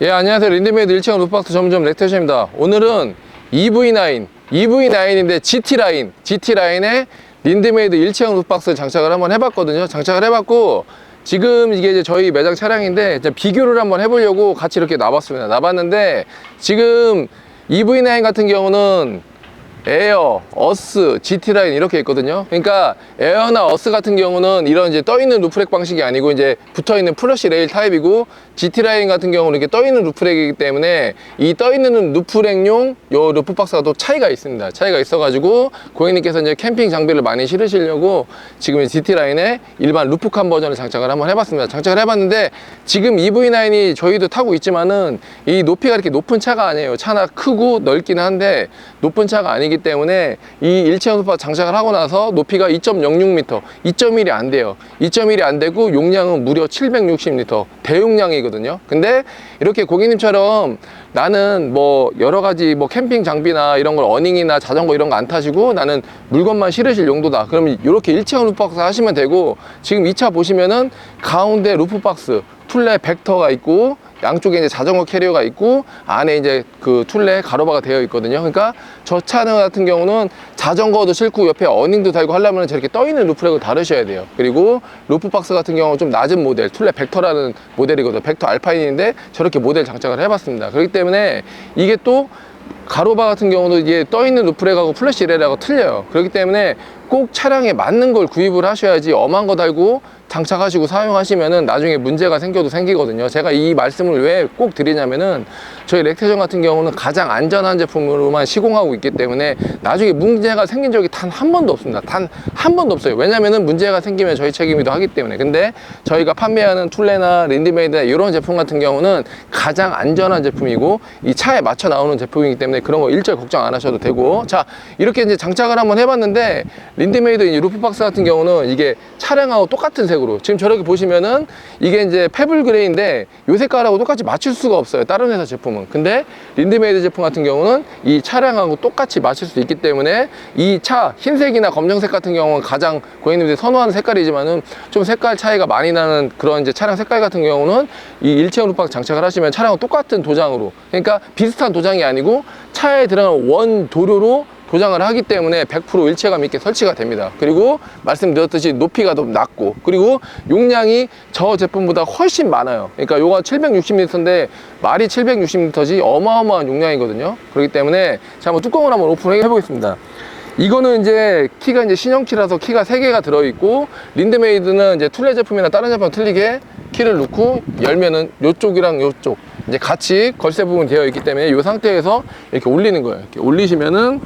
예, 안녕하세요. 린드메이드 일체형 루프박스 전문점 렉테션입니다. 오늘은 EV9인데 GT라인에 린드메이드 일체형 루프박스 장착을 한번 해봤거든요. 장착을 해봤고, 지금 이게 이제 저희 매장 차량인데 비교를 한번 해보려고 같이 이렇게 놔봤습니다. 놔봤는데, 지금 EV9 같은 경우는 에어, 어스, GT라인 이렇게 있거든요. 그러니까 에어나 어스 같은 경우는 이런 이제 떠있는 루프렉 방식이 아니고 이제 붙어있는 플러시 레일 타입이고, GT라인 같은 경우는 이렇게 떠있는 루프렉이기 때문에 이 떠있는 루프렉용 요 루프박스가 또 차이가 있습니다. 차이가 있어가지고 고객님께서 이제 캠핑 장비를 많이 실으시려고 지금 GT라인에 일반 루프칸 버전을 장착을 한번 해봤습니다. 장착을 해봤는데, 지금 EV9이 저희도 타고 있지만은 이 높이가 이렇게 높은 차가 아니에요. 차나 크고 넓기는 한데 높은 차가 아니기 때문에 이 일체형 루프박스 장착을 하고 나서 높이가 2.06m, 2.1이 안 돼요. 2.1이 안 되고 용량은 무려 760L 대용량이거든요. 근데 이렇게 고객님처럼 나는 뭐 여러 가지 뭐 캠핑 장비나 이런 걸 어닝이나 자전거 이런 거 안 타시고 나는 물건만 실으실 용도다. 그러면 이렇게 일체형 루프박스 하시면 되고, 지금 이 차 보시면은 가운데 루프박스 툴레 벡터가 있고, 양쪽에 이제 자전거 캐리어가 있고, 안에 이제 그 툴레 가로바가 되어 있거든요. 그러니까 저 차 같은 경우는 자전거도 싣고 옆에 어닝도 달고 하려면 저렇게 떠있는 루프렉을 다루셔야 돼요. 그리고 루프박스 같은 경우는 좀 낮은 모델, 툴레 벡터라는 모델이거든요. 벡터 알파인인데 저렇게 모델 장착을 해봤습니다. 그렇기 때문에 이게 또 가로바 같은 경우도 이게 떠있는 루프렉하고 플래시 레일하고 틀려요. 그렇기 때문에 꼭 차량에 맞는 걸 구입을 하셔야지 엄한 거 달고 장착하시고 사용하시면은 나중에 문제가 생겨도 생기거든요. 제가 이 말씀을 왜 꼭 드리냐면은 저희 렉테션 같은 경우는 가장 안전한 제품으로만 시공하고 있기 때문에 나중에 문제가 생긴 적이 단 한 번도 없습니다. 단 한 번도 없어요. 왜냐면은 문제가 생기면 저희 책임이기도 하기 때문에. 근데 저희가 판매하는 툴레나 린드메이드나 이런 제품 같은 경우는 가장 안전한 제품이고 이 차에 맞춰 나오는 제품이기 때문에 그런 거 일절 걱정 안 하셔도 되고, 자, 이렇게 이제 장착을 한번 해봤는데, 린드메이드 루프박스 같은 경우는 이게 차량하고 똑같은 색으로, 지금 저렇게 보시면은 이게 이제 페블 그레이인데 요 색깔하고 똑같이 맞출 수가 없어요, 다른 회사 제품은. 근데 린드메이드 제품 같은 경우는 이 차량하고 똑같이 맞출 수 있기 때문에 이 차 흰색이나 검정색 같은 경우는 가장 고객님들이 선호하는 색깔이지만은 좀 색깔 차이가 많이 나는 그런 이제 차량 색깔 같은 경우는 이 일체형 루프박스 장착을 하시면 차량과 똑같은 도장으로, 그러니까 비슷한 도장이 아니고 차에 들어가는 원 도료로 도장을 하기 때문에 100% 일체감 있게 설치가 됩니다. 그리고 말씀드렸듯이 높이가 더 낮고, 그리고 용량이 저 제품보다 훨씬 많아요. 그러니까 요거 760L인데 말이 760L지 어마어마한 용량이거든요. 그렇기 때문에 자, 한번 뚜껑을 한번 오픈해 보겠습니다. 이거는 이제 키가 이제 신형키라서 키가 3개가 들어있고, 린드메이드는 이제 툴레 제품이나 다른 제품 틀리게 키를 넣고 열면은 요쪽이랑 요쪽 이제 같이 걸쇠 부분 되어 있기 때문에 이 상태에서 이렇게 올리는 거예요. 이렇게 올리시면은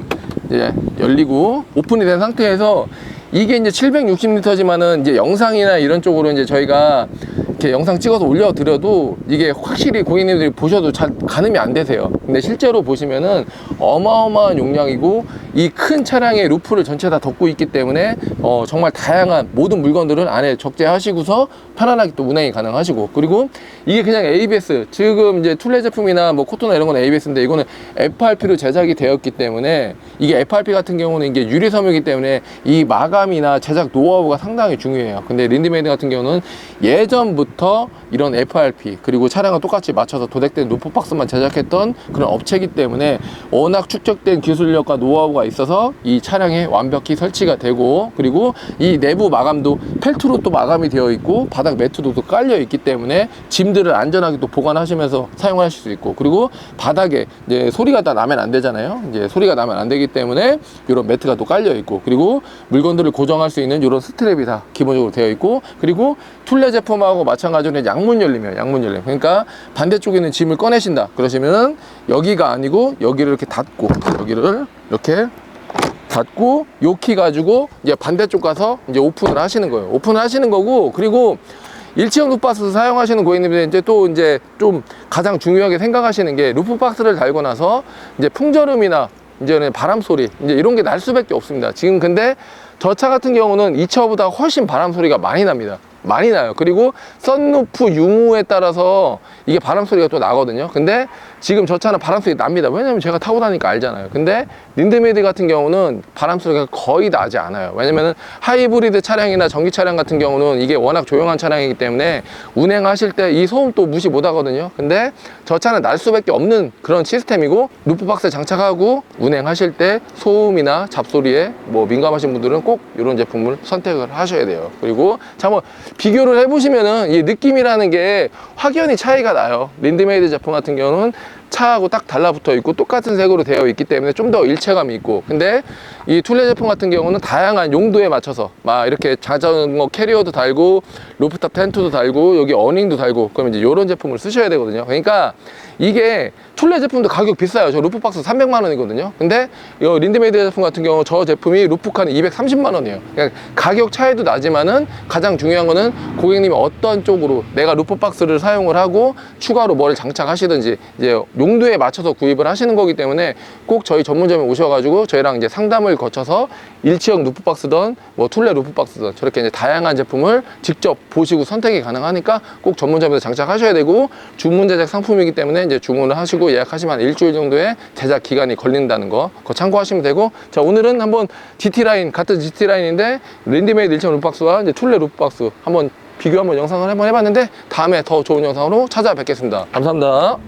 이제 열리고 오픈이 된 상태에서, 이게 이제 760L지만은 이제 영상이나 이런 쪽으로 이제 저희가 이렇게 영상 찍어서 올려드려도 이게 확실히 고객님들이 보셔도 잘 가늠이 안 되세요. 근데 실제로 보시면은 어마어마한 용량이고, 이 큰 차량의 루프를 전체 다 덮고 있기 때문에 정말 다양한 모든 물건들을 안에 적재하시고서 편안하게 또 운행이 가능하시고, 그리고 이게 그냥 ABS, 지금 이제 툴레 제품이나 뭐 코토나 이런 건 ABS인데 이거는 FRP로 제작이 되었기 때문에, 이게 FRP 같은 경우는 이게 유리 섬유이기 때문에 이 마감이나 제작 노하우가 상당히 중요해요. 근데 린드메이드 같은 경우는 예전부터 이런 FRP 그리고 차량과 똑같이 맞춰서 도색된 루프박스만 제작했던 그런 업체이기 때문에 워낙 축적된 기술력과 노하우가 있어서 이 차량에 완벽히 설치가 되고, 그리고 이 내부 마감도 펠트로 또 마감이 되어 있고 바닥 매트도 또 깔려 있기 때문에 짐들을 안전하게 또 보관하시면서 사용하실 수 있고, 그리고 바닥에 이제 소리가 다 나면 안 되잖아요. 이제 소리가 나면 안 되기 때문에 이런 매트가 또 깔려 있고, 그리고 물건들을 고정할 수 있는 이런 스트랩이 다 기본적으로 되어 있고, 그리고 툴레 제품하고 마찬가지로 양문 열림이에요. 양문 열림. 그러니까 반대쪽에 있는 짐을 꺼내신다 그러시면은 여기가 아니고 여기를 이렇게 닫고, 여기를 이렇게 닫고 요 키 가지고 이제 반대쪽 가서 이제 오픈을 하시는 거예요. 오픈을 하시는 거고, 그리고 일체형 루프박스 사용하시는 고객님들이 이제 또 이제 좀 가장 중요하게 생각하시는 게, 루프박스를 달고 나서 이제 풍절음이나 이제는 바람 소리 이제 이런 게 날 수밖에 없습니다. 지금 근데 저 차 같은 경우는 이 차보다 훨씬 바람 소리가 많이 납니다. 많이 나요. 그리고 썬루프 유무에 따라서 이게 바람 소리가 또 나거든요. 근데 지금 저 차는 바람 소리 납니다. 왜냐면 제가 타고 다니까 알잖아요. 근데 린드메이드 같은 경우는 바람 소리가 거의 나지 않아요. 왜냐면은 하이브리드 차량이나 전기 차량 같은 경우는 이게 워낙 조용한 차량이기 때문에 운행하실 때 이 소음 또 무시 못 하거든요. 근데 저 차는 날 수밖에 없는 그런 시스템이고, 루프박스 장착하고 운행하실 때 소음이나 잡소리에 뭐 민감하신 분들은 꼭 이런 제품을 선택을 하셔야 돼요. 그리고 자, 뭐 비교를 해보시면은 이 느낌이라는 게 확연히 차이가 나요. 린드메이드 제품 같은 경우는 차하고 딱 달라붙어 있고 똑같은 색으로 되어 있기 때문에 좀 더 일체감이 있고, 근데 이 툴레 제품 같은 경우는 다양한 용도에 맞춰서 막 이렇게 자전거 캐리어도 달고 루프탑 텐트도 달고 여기 어닝도 달고, 그러면 이제 이런 제품을 쓰셔야 되거든요. 그러니까 이게 툴레 제품도 가격 비싸요. 저 루프박스 300만 원이거든요. 근데 이 린드메이드 제품 같은 경우 저 제품이 루프칸이 230만 원이에요. 그러니까 가격 차이도 나지만은 가장 중요한 거는 고객님이 어떤 쪽으로 내가 루프박스를 사용을 하고 추가로 뭘 장착하시든지 이제 용도에 맞춰서 구입을 하시는 거기 때문에 꼭 저희 전문점에 오셔가지고 저희랑 이제 상담을 거쳐서 일체형 루프박스든 뭐 툴레 루프박스든 저렇게 이제 다양한 제품을 직접 보시고 선택이 가능하니까 꼭 전문점에서 장착하셔야 되고, 주문 제작 상품이기 때문에 이제 주문을 하시고 예약하시면 한 일주일 정도의 제작 기간이 걸린다는 거 그거 참고하시면 되고, 자, 오늘은 한번 GT라인, 같은 GT라인인데 린드메이드 일체형 루프박스와 이제 툴레 루프박스 한번 비교 한번 영상을 한번 해봤는데, 다음에 더 좋은 영상으로 찾아뵙겠습니다. 감사합니다.